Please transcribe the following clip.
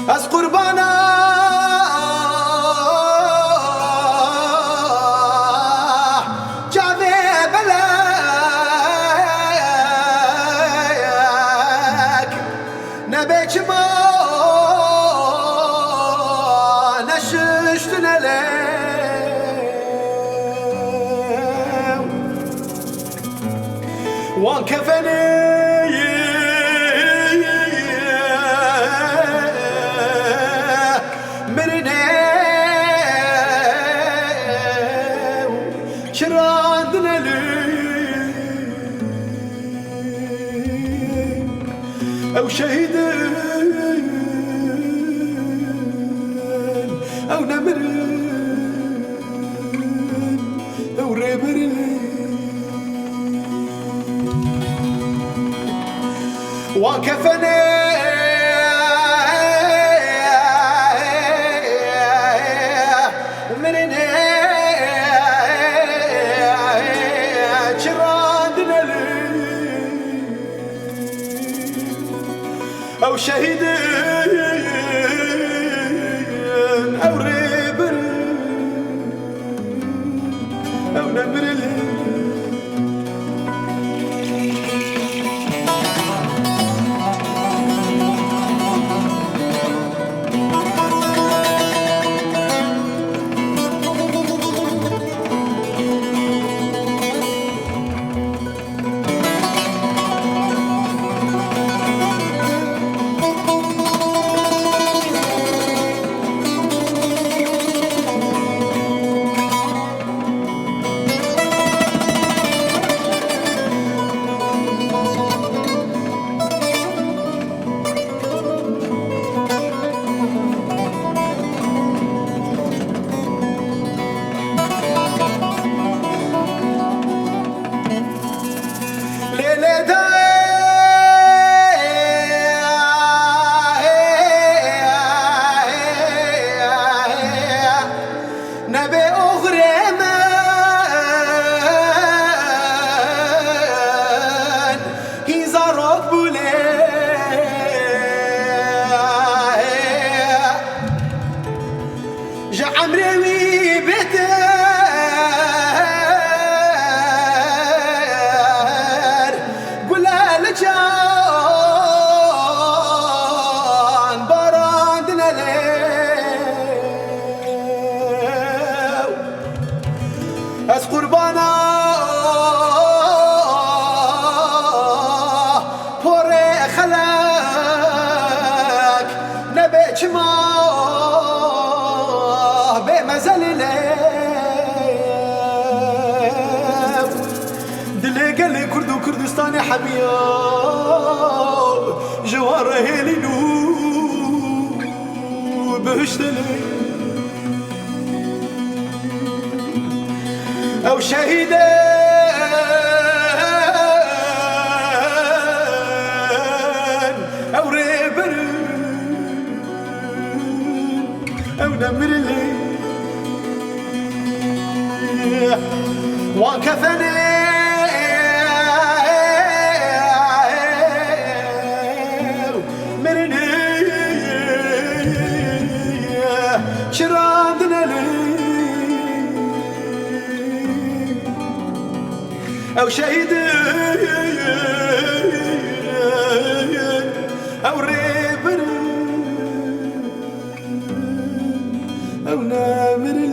از قربانا جاوی بلک نبیچ ما نششت نلیم وان کفنی شراندنا لي أو شهيدين أو نمرين أو ريبرين وكفني أو شهيدين أو ريبر أو نمرلين نبي أغري من هيزا رب لي جا عمري وي بتر قولا لجان براندنا لي از قربانا پر خلق نبیچ ما به مزل لیو دلی گلی کرد و کردستان حبیاب جوار هیلی نو بهشت لی أو شهيدين أو ريبر أو نمرلي وكفني مرني شراندنا لي أو شهيدين أو ريبر أو نامر